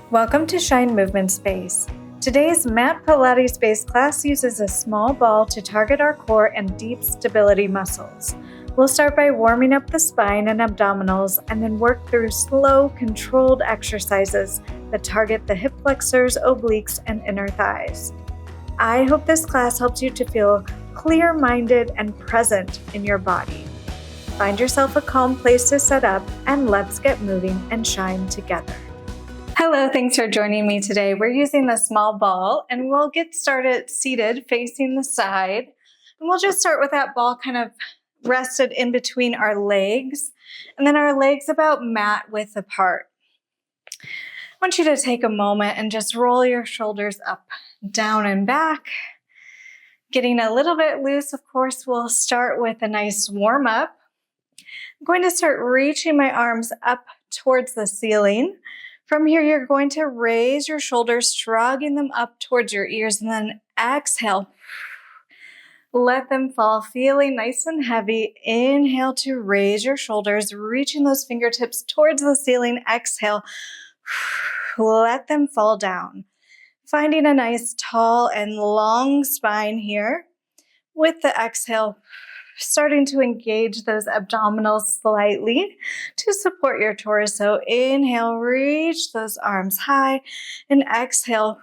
Welcome to Shine Movement Space. Today's mat Pilates-based class uses a small ball to target our core and deep stability muscles. We'll start by warming up the spine and abdominals and then work through slow, controlled exercises that target the hip flexors, obliques, and inner thighs. I hope this class helps you to feel clear-minded and present in your body. Find yourself a calm place to set up, and let's get moving and shine together. Hello, thanks for joining me today. We're using the small ball, and we'll get started seated facing the side. And we'll just start with that ball kind of rested in between our legs, and then our legs about mat width apart. I want you to take a moment and just roll your shoulders up, down, and back. Getting a little bit loose, of course, we'll start with a nice warm up. I'm going to start reaching my arms up towards the ceiling. From here, you're going to raise your shoulders, shrugging them up towards your ears, and then exhale. Let them fall, feeling nice and heavy. Inhale to raise your shoulders, reaching those fingertips towards the ceiling. Exhale. Let them fall down. Finding a nice tall and long spine here. With the exhale, starting to engage those abdominals slightly to support your torso. Inhale, reach those arms high, and exhale,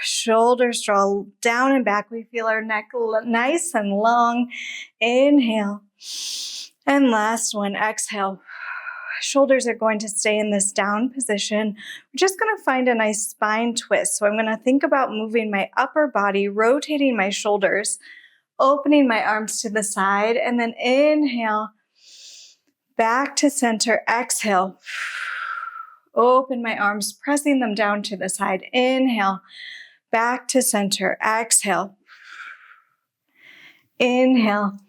shoulders draw down and back. We feel our neck nice and long. Inhale, and last one, exhale. Shoulders are going to stay in this down position. We're just going to find a nice spine twist. So I'm going to think about moving my upper body, rotating my shoulders, opening my arms to the side, and then inhale, back to center, exhale, open my arms, pressing them down to the side, inhale, back to center, exhale, inhale,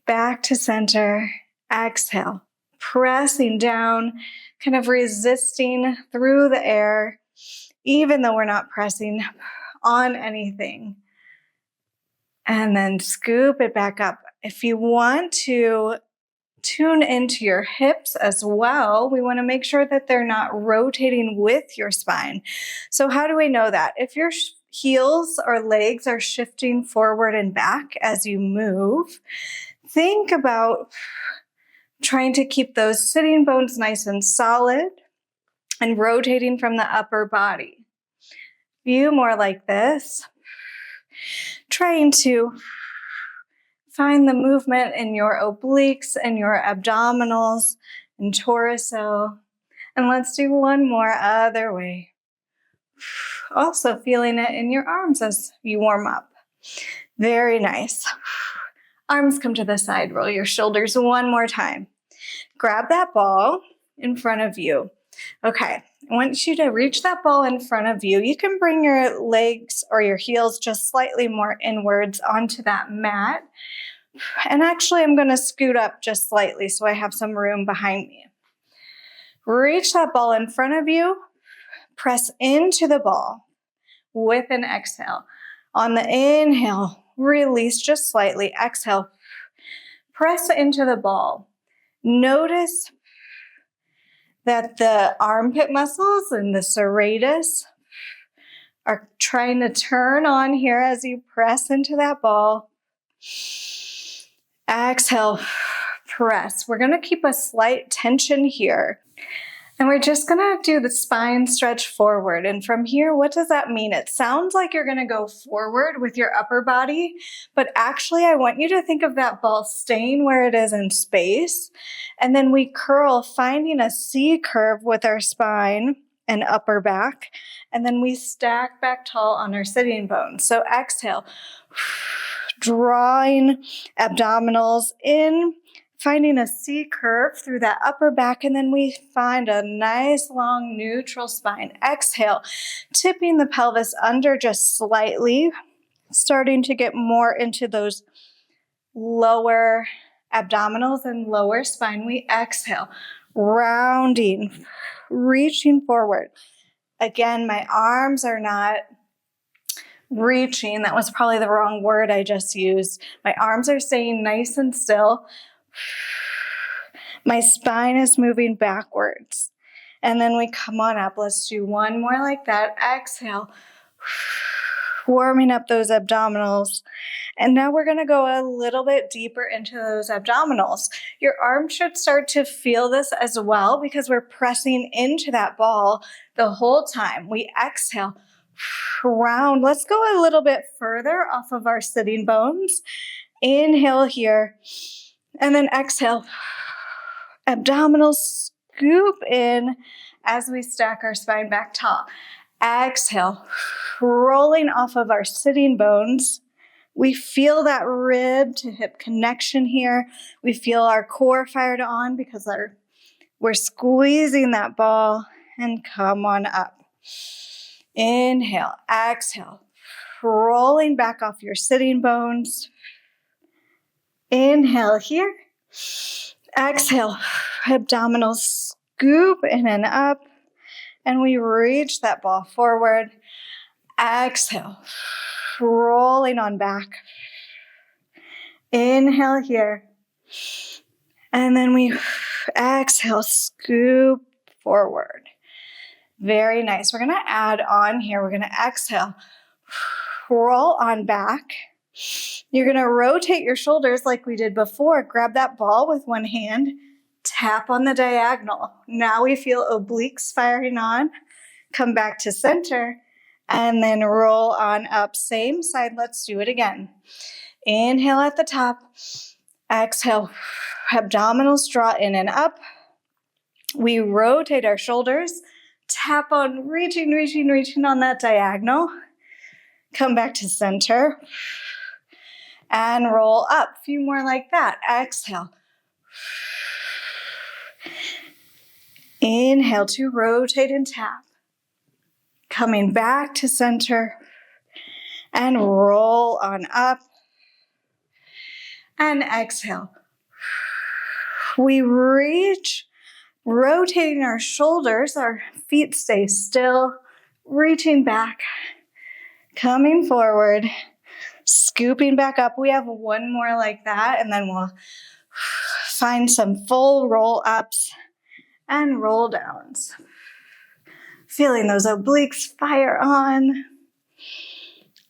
back to center, exhale, pressing down, kind of resisting through the air, even though we're not pressing on anything. And then scoop it back up. If you want to tune into your hips as well, we want to make sure that they're not rotating with your spine. So how do we know that? If your heels or legs are shifting forward and back as you move, think about trying to keep those sitting bones nice and solid and rotating from the upper body. Few more like this. Trying to find the movement in your obliques and your abdominals and torso. And let's do one more other way. Also feeling it in your arms as you warm up. Very nice. Arms come to the side. Roll your shoulders one more time. Grab that ball in front of you. Okay, I want you to reach that ball in front of you. You can bring your legs or your heels just slightly more inwards onto that mat. And actually, I'm going to scoot up just slightly so I have some room behind me. Reach that ball in front of you. Press into the ball with an exhale. On the inhale, release just slightly. Exhale. Press into the ball. Notice that the armpit muscles and the serratus are trying to turn on here as you press into that ball. Exhale, press. We're going to keep a slight tension here. And we're just going to do the spine stretch forward. And from here, what does that mean? It sounds like you're going to go forward with your upper body, but actually I want you to think of that ball staying where it is in space. And then we curl, finding a C curve with our spine and upper back. And then we stack back tall on our sitting bones. So exhale, drawing abdominals in, finding a C curve through that upper back, and then we find a nice long neutral spine. Exhale, tipping the pelvis under just slightly, starting to get more into those lower abdominals and lower spine. We exhale, rounding, reaching forward. Again, my arms are not reaching. That was probably the wrong word I just used. My arms are staying nice and still. My spine is moving backwards. And then we come on up. Let's do one more like that. Exhale. Warming up those abdominals. And now we're going to go a little bit deeper into those abdominals. Your arms should start to feel this as well because we're pressing into that ball the whole time. We exhale, round. Let's go a little bit further off of our sitting bones. Inhale here, and then exhale. Abdominals scoop in as we stack our spine back tall. Exhale, rolling off of our sitting bones. We feel that rib to hip connection here. We feel our core fired on because we're squeezing that ball, and come on up. Inhale, exhale, rolling back off your sitting bones. Inhale here. Exhale, abdominals scoop in and up, and we reach that ball forward. Exhale, rolling on back. Inhale here. And then we exhale, scoop forward. Very nice. We're going to add on here. We're going to exhale, roll on back. You're going to rotate your shoulders like we did before. Grab that ball with one hand. Tap on the diagonal. Now we feel obliques firing on. Come back to center. And then roll on up. Same side. Let's do it again. Inhale at the top. Exhale. Abdominals draw in and up. We rotate our shoulders. Tap on reaching on that diagonal. Come back to center. And roll up. A few more like that. Exhale. Inhale to rotate and tap. Coming back to center. And roll on up. And exhale. We reach, rotating our shoulders. Our feet stay still. Reaching back. Coming forward. Scooping back up. We have one more like that, and then we'll find some full roll ups and roll downs. Feeling those obliques fire on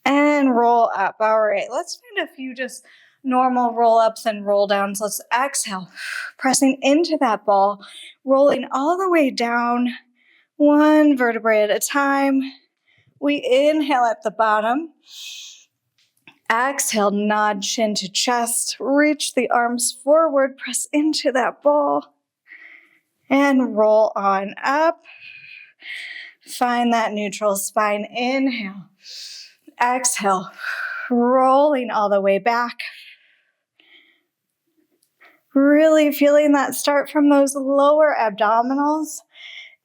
and roll up. All right, let's find a few just normal roll ups and roll downs. Let's exhale, pressing into that ball, rolling all the way down, one vertebrae at a time. We inhale at the bottom. Exhale, nod chin to chest, reach the arms forward, press into that ball, and roll on up. Find that neutral spine. Inhale, exhale, rolling all the way back. Really feeling that start from those lower abdominals.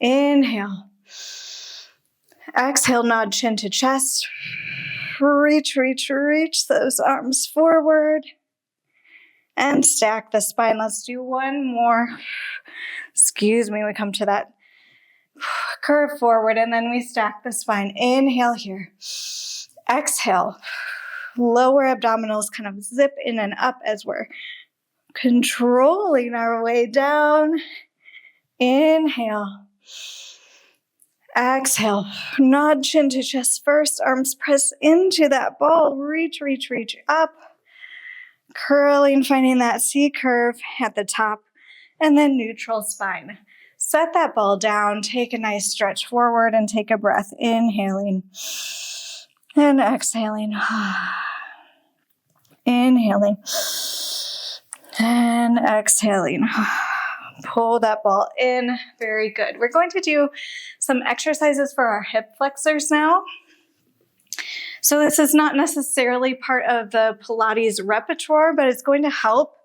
Inhale, exhale, nod chin to chest. Reach those arms forward and stack the spine. Let's do one more. Excuse me, we come to that curve forward and then we stack the spine. Inhale here. Exhale. Lower abdominals kind of zip in and up as we're controlling our way down. Inhale. Exhale, nod chin to chest first, arms press into that ball, reach up, curling, finding that C curve at the top, and then neutral spine. Set that ball down, take a nice stretch forward, and take a breath, inhaling and exhaling. Inhaling and exhaling. Pull that ball in. Very good. We're going to do some exercises for our hip flexors now. So this is not necessarily part of the Pilates repertoire, but it's going to help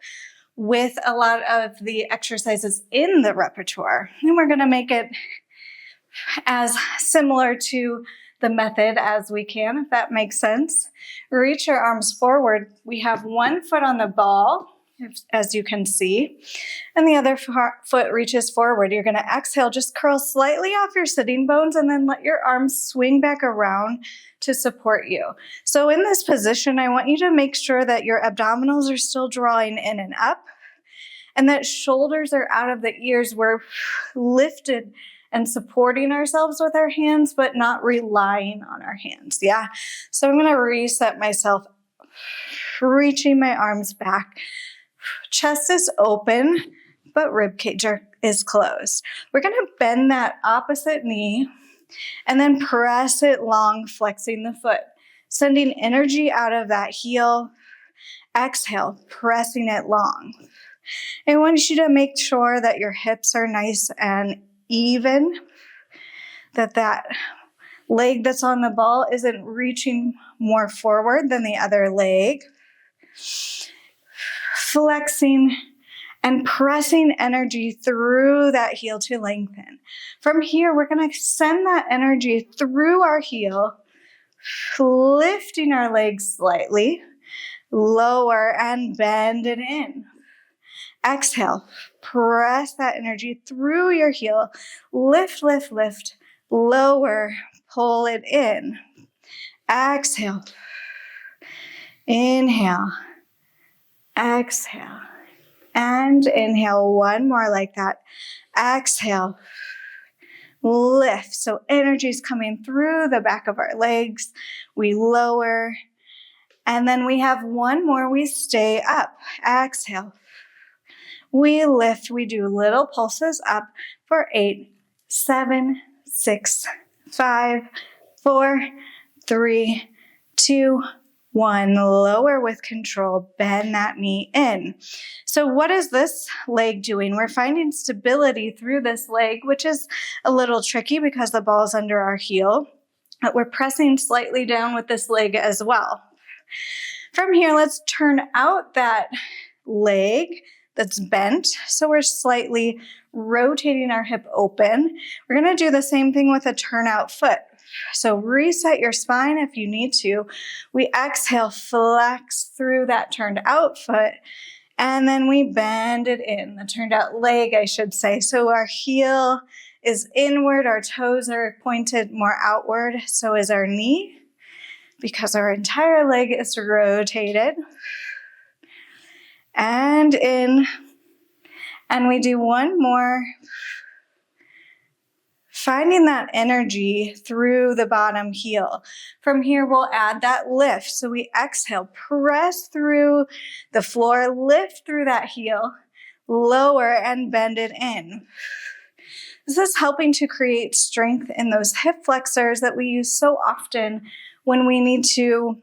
with a lot of the exercises in the repertoire. And we're going to make it as similar to the method as we can, if that makes sense. Reach your arms forward. We have one foot on the ball, as you can see, and the other foot reaches forward. You're going to exhale, just curl slightly off your sitting bones and then let your arms swing back around to support you. So in this position, I want you to make sure that your abdominals are still drawing in and up and that shoulders are out of the ears. We're lifted and supporting ourselves with our hands, but not relying on our hands. Yeah. So I'm going to reset myself, reaching my arms back. Chest is open, but rib cage is closed. We're going to bend that opposite knee and then press it long, flexing the foot, sending energy out of that heel. Exhale, pressing it long. I want you to make sure that your hips are nice and even, that leg that's on the ball isn't reaching more forward than the other leg. Flexing and pressing energy through that heel to lengthen. From here, we're going to send that energy through our heel, lifting our legs slightly, lower and bend it in. Exhale, press that energy through your heel, lift, lift, lift, lower, pull it in. Exhale, inhale, exhale, and inhale. One more like that. Exhale, lift. So energy is coming through the back of our legs. We lower, and then we have one more. We stay up. Exhale. We lift. We do little pulses up for 8, 7, 6, 5, 4, 3, 2, 1. Lower with control. Bend that knee in. So what is this leg doing? We're finding stability through this leg, which is a little tricky because the ball is under our heel. But we're pressing slightly down with this leg as well. From here, let's turn out that leg that's bent. So we're slightly rotating our hip open. We're going to do the same thing with a turnout foot. So reset your spine if you need to. We exhale, flex through that turned out foot, and then we bend it in, the turned out leg, I should say. So our heel is inward, our toes are pointed more outward, so is our knee, because our entire leg is rotated. And in, and we do one more, finding that energy through the bottom heel. From here, we'll add that lift. So we exhale, press through the floor, lift through that heel, lower and bend it in. This is helping to create strength in those hip flexors that we use so often when we need to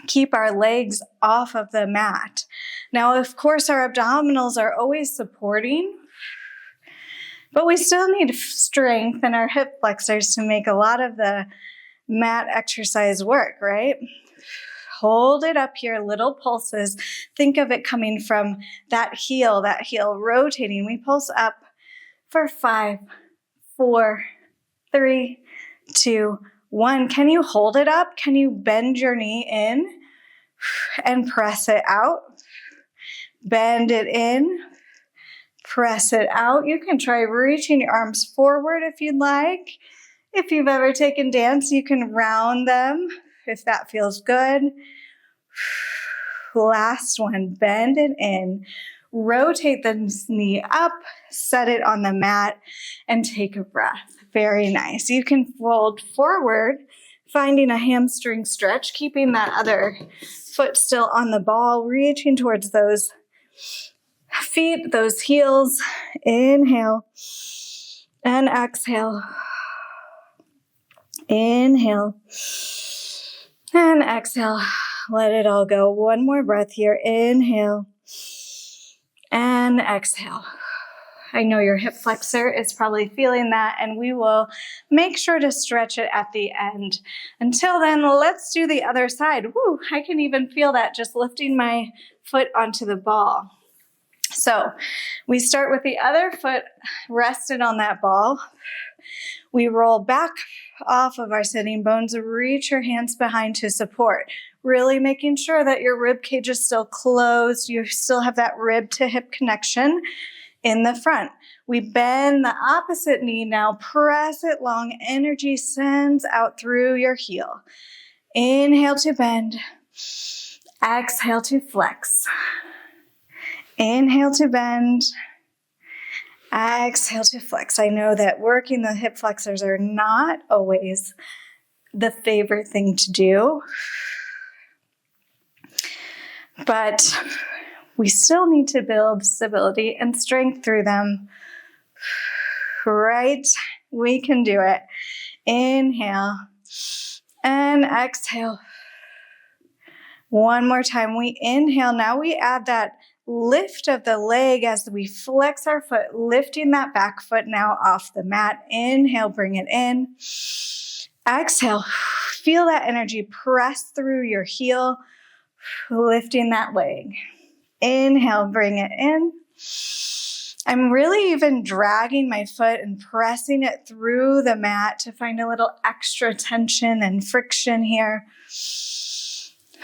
keep our legs off of the mat. Now, of course, our abdominals are always supporting, but we still need strength in our hip flexors to make a lot of the mat exercise work, right? Hold it up here, little pulses. Think of it coming from that heel rotating. We pulse up for 5, 4, 3, 2, 1. Can you hold it up? Can you bend your knee in and press it out? Bend it in, press it out. You can try reaching your arms forward if you'd like. If you've ever taken dance, you can round them if that feels good. Last one, bend it in. Rotate the knee up, set it on the mat, and take a breath. Very nice. You can fold forward, finding a hamstring stretch, keeping that other foot still on the ball, reaching towards those feet, those heels. Inhale and exhale. Inhale and exhale. Let it all go. One more breath here. Inhale and exhale. I know your hip flexor is probably feeling that, and we will make sure to stretch it at the end. Until then, let's do the other side. Woo, I can even feel that just lifting my foot onto the ball. So we start with the other foot rested on that ball. We roll back off of our sitting bones, reach your hands behind to support, really making sure that your rib cage is still closed. You still have that rib to hip connection in the front. We bend the opposite knee now, press it long. Energy sends out through your heel. Inhale to bend, exhale to flex. Inhale to bend, Exhale to flex. I know that working the hip flexors are not always the favorite thing to do, but we still need to build stability and strength through them. Right? We can do it. Inhale and exhale. One more time. We inhale. Now we add that lift of the leg as we flex our foot, lifting that back foot now off the mat. Inhale, bring it in. Exhale, feel that energy press through your heel, lifting that leg. Inhale, bring it in. I'm really even dragging my foot and pressing it through the mat to find a little extra tension and friction here.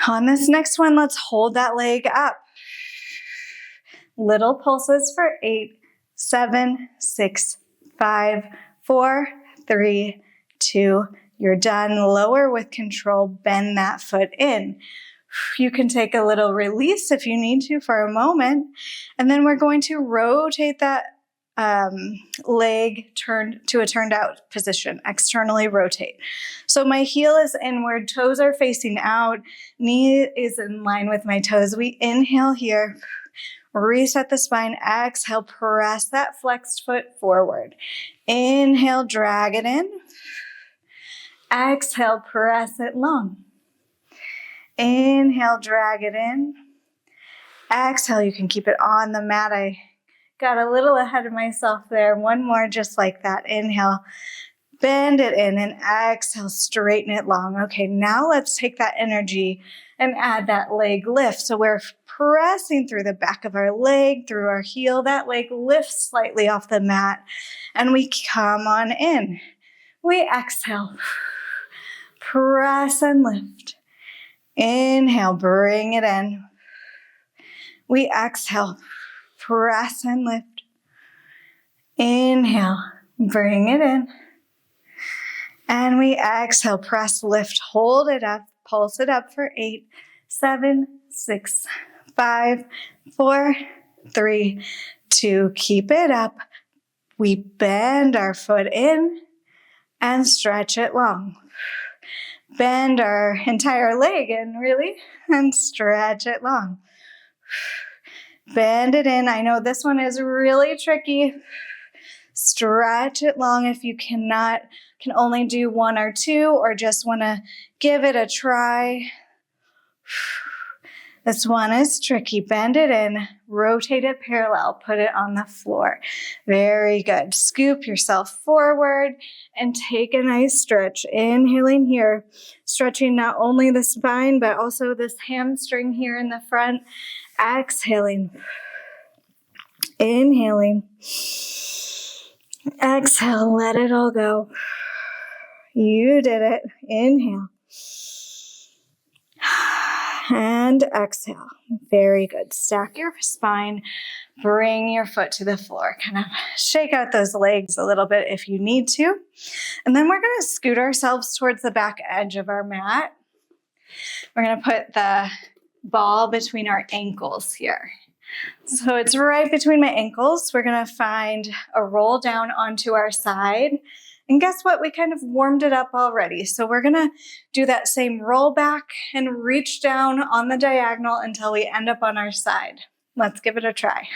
On this next one, let's hold that leg up. Little pulses for 8, 7, 6, 5, 4, 3, 2. You're done. Lower with control. Bend that foot in. You can take a little release if you need to for a moment. And then we're going to rotate that leg turned to a turned out position, externally rotate. So my heel is inward, toes are facing out, knee is in line with my toes. We inhale here, reset the spine, exhale, press that flexed foot forward. Inhale, drag it in. Exhale, press it long. Inhale, drag it in. Exhale, you can keep it on the mat. I got a little ahead of myself there. One more just like that. Inhale, bend it in, and exhale, straighten it long. Okay, now let's take that energy and add that leg lift. So we're pressing through the back of our leg, through our heel. That leg lifts slightly off the mat, and we come on in. We exhale, press and lift. Inhale, bring it in. We exhale, press and lift. Inhale, bring it in. And we exhale, press, lift, hold it up, pulse it up for 8, 7, 6, 5, 4, 3, 2. Keep it up. We bend our foot in and stretch it long. Bend our entire leg in, really, and stretch it long. Bend it in. I know this one is really tricky. Stretch it long if you can only do 1 or 2 or just want to give it a try. This one is tricky. Bend it in, rotate it parallel, put it on the floor. Very good. Scoop yourself forward and take a nice stretch. Inhaling here, stretching not only the spine, but also this hamstring here in the front. Exhaling. Inhaling. Exhale, let it all go. You did it. Inhale. And exhale. Very good. Stack your spine. Bring your foot to the floor. Kind of shake out those legs a little bit if you need to. And then we're going to scoot ourselves towards the back edge of our mat. We're going to put the ball between our ankles here. So it's right between my ankles. We're going to find a roll down onto our side. And guess what? We kind of warmed it up already. So we're going to do that same roll back and reach down on the diagonal until we end up on our side. Let's give it a try.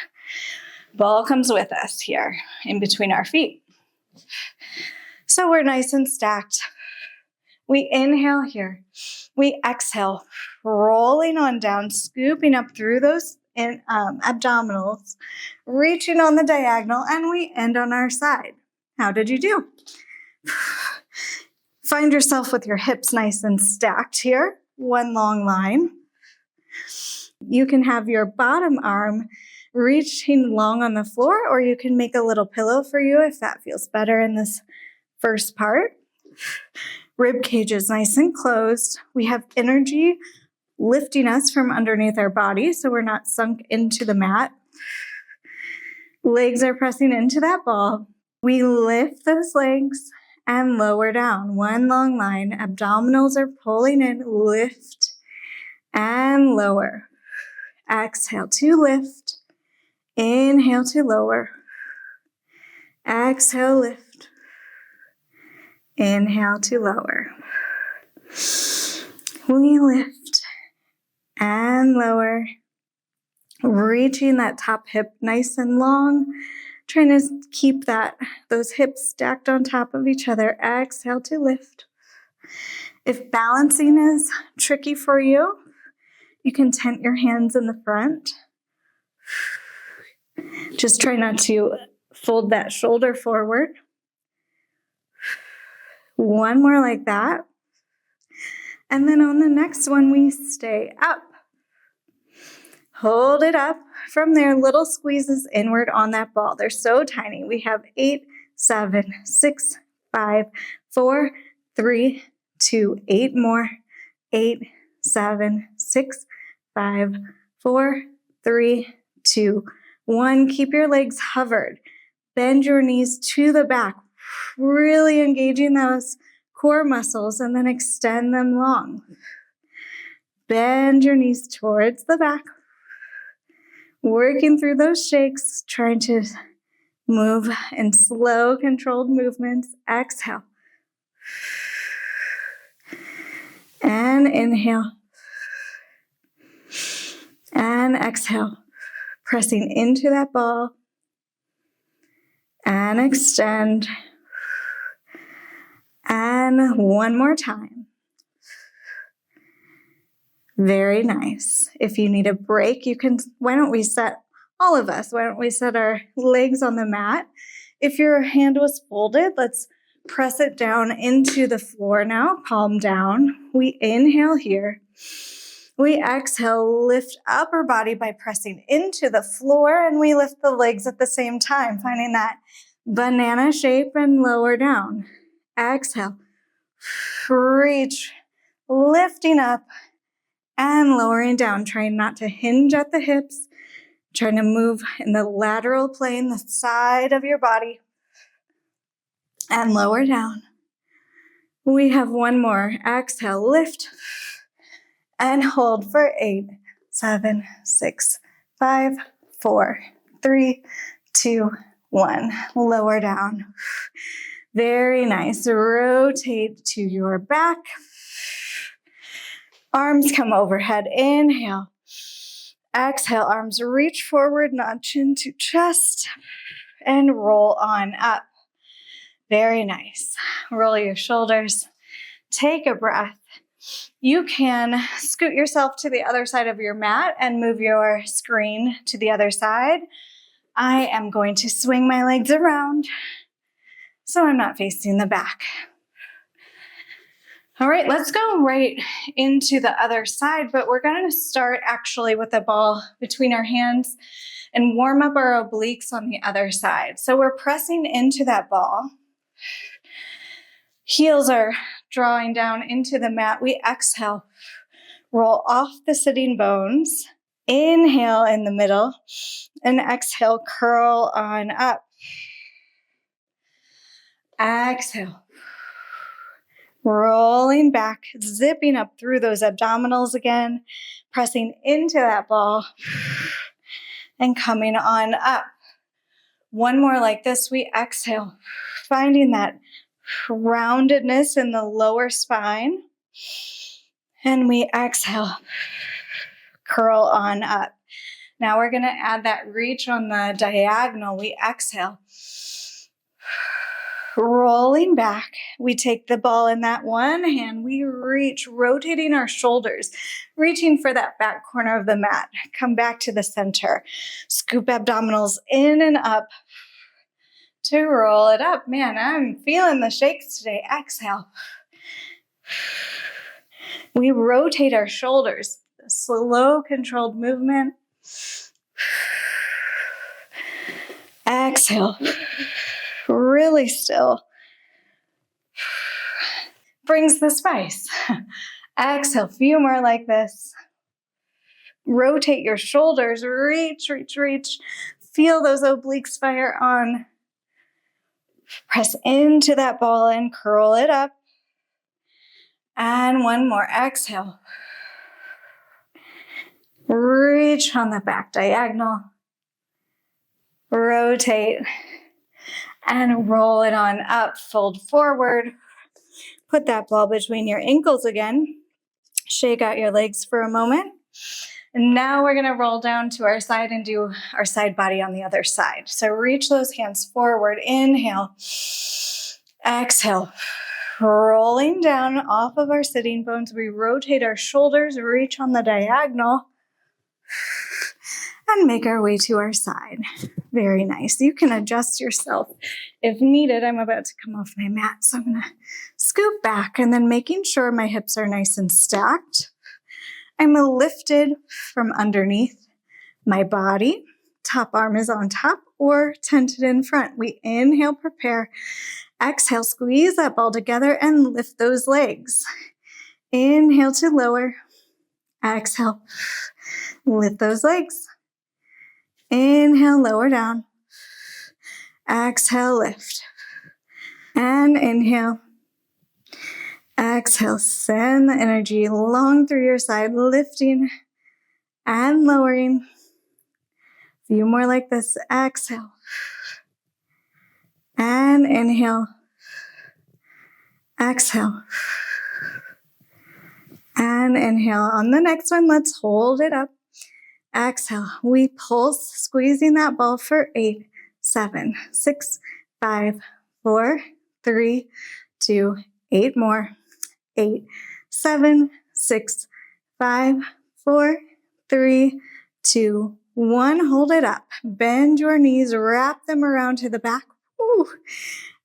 Ball comes with us here in between our feet. So we're nice and stacked. We inhale here. We exhale, rolling on down, scooping up through those abdominals, reaching on the diagonal, and we end on our side. How did you do? Find yourself with your hips nice and stacked here. One long line. You can have your bottom arm reaching long on the floor, or you can make a little pillow for you if that feels better in this first part. Rib cage is nice and closed. We have energy lifting us from underneath our body, so we're not sunk into the mat. Legs are pressing into that ball. We lift those legs and lower down. One long line. Abdominals are pulling in. Lift and lower. Exhale to lift. Inhale to lower. Exhale, lift. Inhale to lower. We lift and lower, reaching that top hip nice and long, trying to keep those hips stacked on top of each other. Exhale to lift. If balancing is tricky for you, you can tent your hands in the front. Just try not to fold that shoulder forward. One more like that. And then on the next one, we stay up. Hold it up. From there, little squeezes inward on that ball. They're so tiny. We have 8, 7, 6, 5, 4, 3, 2, 8 more. 8, 7, 6, 5, 4, 3, 2, 1. Keep your legs hovered. Bend your knees to the back, really engaging those core muscles, and then extend them long. Bend your knees towards the back. Working through those shakes, trying to move in slow, controlled movements. Exhale. And inhale. And exhale. Pressing into that ball. And extend. And one more time. Very nice. If you need a break, why don't we set our legs on the mat? If your hand was folded, let's press it down into the floor now, palm down. We inhale here. We exhale, lift upper body by pressing into the floor, and we lift the legs at the same time, finding that banana shape and lower down. Exhale, reach, lifting up and lowering down, trying not to hinge at the hips, trying to move in the lateral plane, the side of your body, and lower down. We have one more. Exhale, lift, and hold for 8, 7, 6, 5, 4, 3, 2, 1. Lower down. Very nice. Rotate to your back. Arms come overhead. Inhale. Exhale, arms reach forward, not chin to chest, and roll on up. Very nice. Roll your shoulders. Take a breath. You can scoot yourself to the other side of your mat and move your screen to the other side. I am going to swing my legs around so I'm not facing the back. All right, let's go right into the other side, but we're going to start actually with the ball between our hands and warm up our obliques on the other side. So we're pressing into that ball. Heels are drawing down into the mat. We exhale, roll off the sitting bones. Inhale in the middle, and exhale, curl on up. Exhale. Rolling back, zipping up through those abdominals again, pressing into that ball, and coming on up. One more like this. We exhale, finding that roundedness in the lower spine. And we exhale, curl on up. Now we're going to add that reach on the diagonal. We exhale. Rolling back, we take the ball in that one hand, we reach, rotating our shoulders, reaching for that back corner of the mat. Come back to the center. Scoop abdominals in and up to roll it up. Man, I'm feeling the shakes today. Exhale. We rotate our shoulders. Slow, controlled movement. Exhale. Really still. Brings the spice. Exhale, few more like this. Rotate your shoulders, reach, reach, reach. Feel those obliques fire on. Press into that ball and curl it up. And one more, exhale. Reach on the back diagonal. Rotate. And roll it on up, fold forward. Put that ball between your ankles again. Shake out your legs for a moment. And now we're gonna roll down to our side and do our side body on the other side. So reach those hands forward, inhale, exhale. Rolling down off of our sitting bones, we rotate our shoulders, reach on the diagonal, and make our way to our side. Very nice. You can adjust yourself if needed. I'm about to come off my mat, so I'm gonna scoop back and then making sure my hips are nice and stacked. I'm lifted from underneath my body. Top arm is on top or tented in front. We inhale, prepare. Exhale, squeeze that ball together and lift those legs. Inhale to lower. Exhale, lift those legs. Inhale, lower down. Exhale, lift. And inhale. Exhale, send the energy long through your side, lifting and lowering. A few more like this. Exhale. And inhale. Exhale. And inhale. On the next one, let's hold it up. Exhale. We pulse, squeezing that ball for 8, 7, 6, 5, 4, 3, 2, 8 more. 8, 7, 6, 5, 4, 3, 2, 1. Hold it up. Bend your knees, wrap them around to the back. Ooh.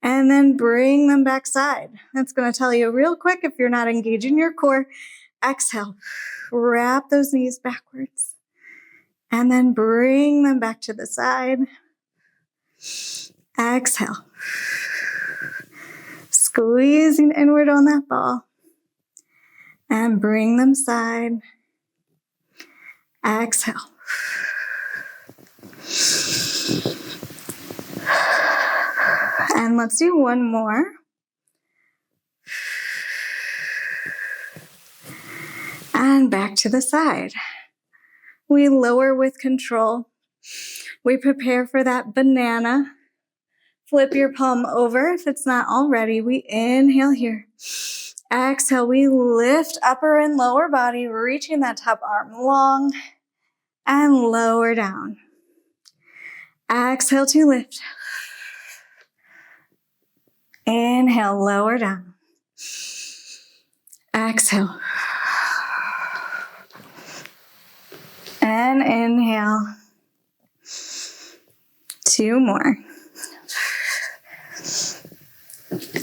And then bring them back side. That's going to tell you real quick if you're not engaging your core. Exhale. Wrap those knees backwards. And then bring them back to the side. Exhale. Squeezing inward on that ball. And bring them side. Exhale. And let's do one more. And back to the side. We lower with control. We prepare for that banana. Flip your palm over if it's not already. We inhale here. Exhale, we lift upper and lower body, reaching that top arm long and lower down. Exhale to lift. Inhale, lower down. Exhale. And inhale. 2 more.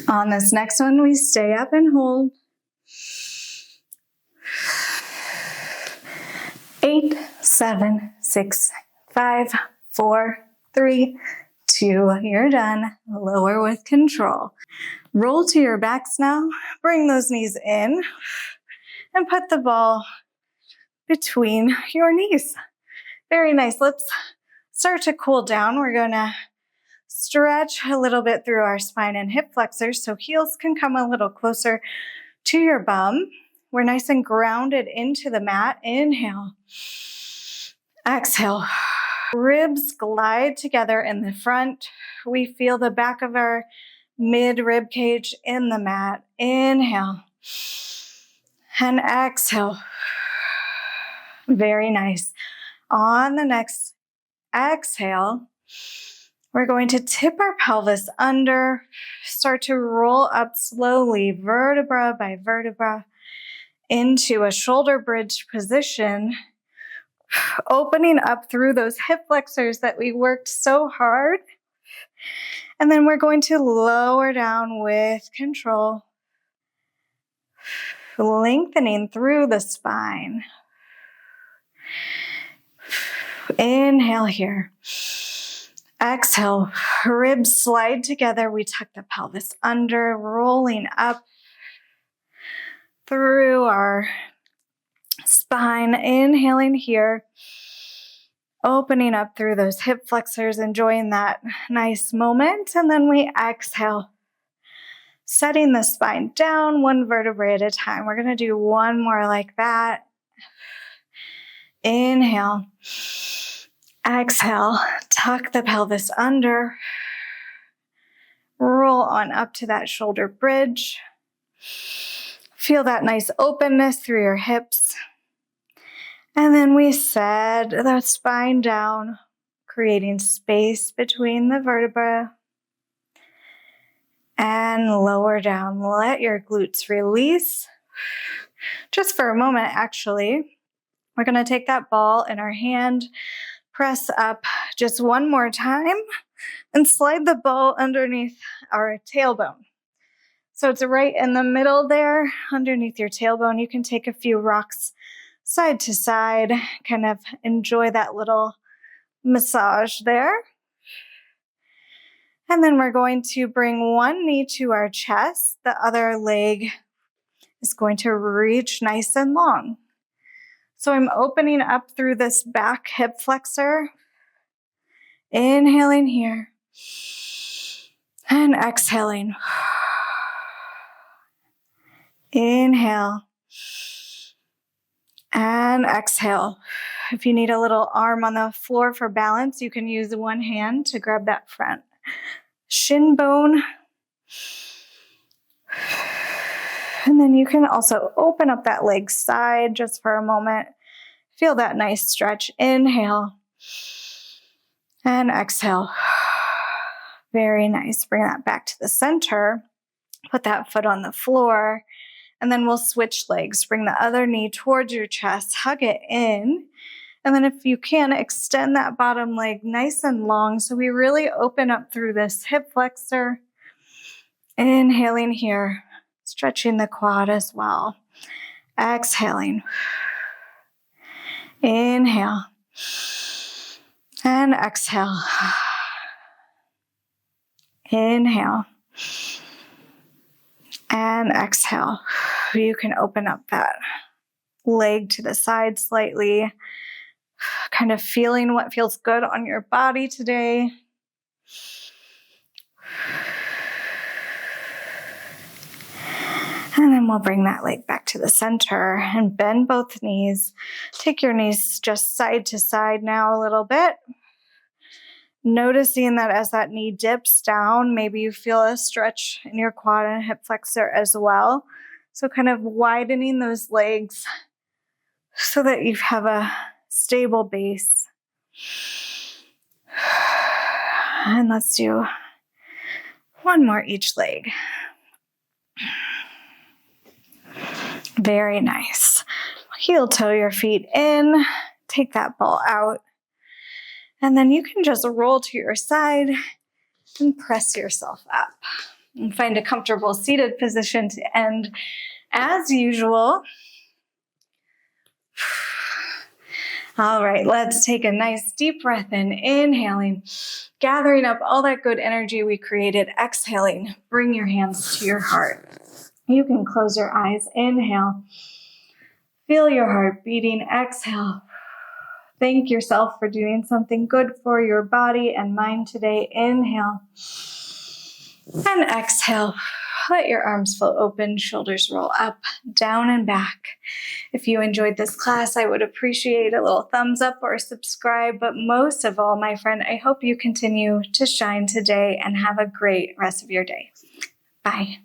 On this next one, we stay up and hold. 8, 7, 6, 5, 4, 3, 2. You're done. Lower with control. Roll to your backs now. Bring those knees in and put the ball between your knees. Very nice. Let's start to cool down. We're going to stretch a little bit through our spine and hip flexors so heels can come a little closer to your bum. We're nice and grounded into the mat. Inhale. Exhale. Ribs glide together in the front. We feel the back of our mid-rib cage in the mat. Inhale. And exhale. Very nice. On the next exhale, we're going to tip our pelvis under, start to roll up slowly, vertebra by vertebra, into a shoulder bridge position, opening up through those hip flexors that we worked so hard. And then we're going to lower down with control, lengthening through the spine. Inhale here. Exhale, ribs slide together. We tuck the pelvis under, rolling up through our spine. Inhaling here, opening up through those hip flexors, enjoying that nice moment. And then we exhale, setting the spine down one vertebrae at a time. We're going to do one more like that. Inhale. Exhale, tuck the pelvis under. Roll on up to that shoulder bridge. Feel that nice openness through your hips. And then we set the spine down, creating space between the vertebrae. And lower down. Let your glutes release. Just for a moment, actually. We're going to take that ball in our hand, press up just one more time, and slide the ball underneath our tailbone. So it's right in the middle there, underneath your tailbone. You can take a few rocks side to side, kind of enjoy that little massage there. And then we're going to bring one knee to our chest. The other leg is going to reach nice and long. So I'm opening up through this back hip flexor. Inhaling here. And exhaling. Inhale. And exhale. If you need a little arm on the floor for balance, you can use one hand to grab that front shin bone. And then you can also open up that leg side just for a moment. Feel that nice stretch. Inhale and exhale. Very nice. Bring that back to the center. Put that foot on the floor. And then we'll switch legs. Bring the other knee towards your chest. Hug it in. And then if you can, extend that bottom leg nice and long so we really open up through this hip flexor. Inhaling here, stretching the quad as well. Exhaling. Inhale. And exhale. Inhale. And exhale. You can open up that leg to the side slightly. Kind of feeling what feels good on your body today. And then we'll bring that leg back to the center and bend both knees. Take your knees just side to side now a little bit. Noticing that as that knee dips down, maybe you feel a stretch in your quad and hip flexor as well. So kind of widening those legs so that you have a stable base. And let's do one more each leg. Very nice. Heel toe your feet in. Take that ball out. And then you can just roll to your side and press yourself up. And find a comfortable seated position to end as usual. All right, let's take a nice deep breath in, inhaling, gathering up all that good energy we created, exhaling, bring your hands to your heart. You can close your eyes, inhale, feel your heart beating, exhale. Thank yourself for doing something good for your body and mind today, inhale, and exhale. Let your arms float open, shoulders roll up, down and back. If you enjoyed this class, I would appreciate a little thumbs up or subscribe. But most of all, my friend, I hope you continue to shine today and have a great rest of your day. Bye.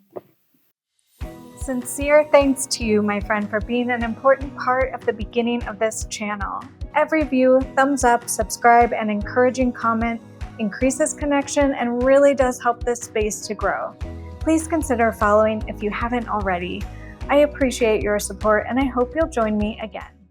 Sincere thanks to you, my friend, for being an important part of the beginning of this channel. Every view, thumbs up, subscribe, and encouraging comment increases connection and really does help this space to grow. Please consider following if you haven't already. I appreciate your support and I hope you'll join me again.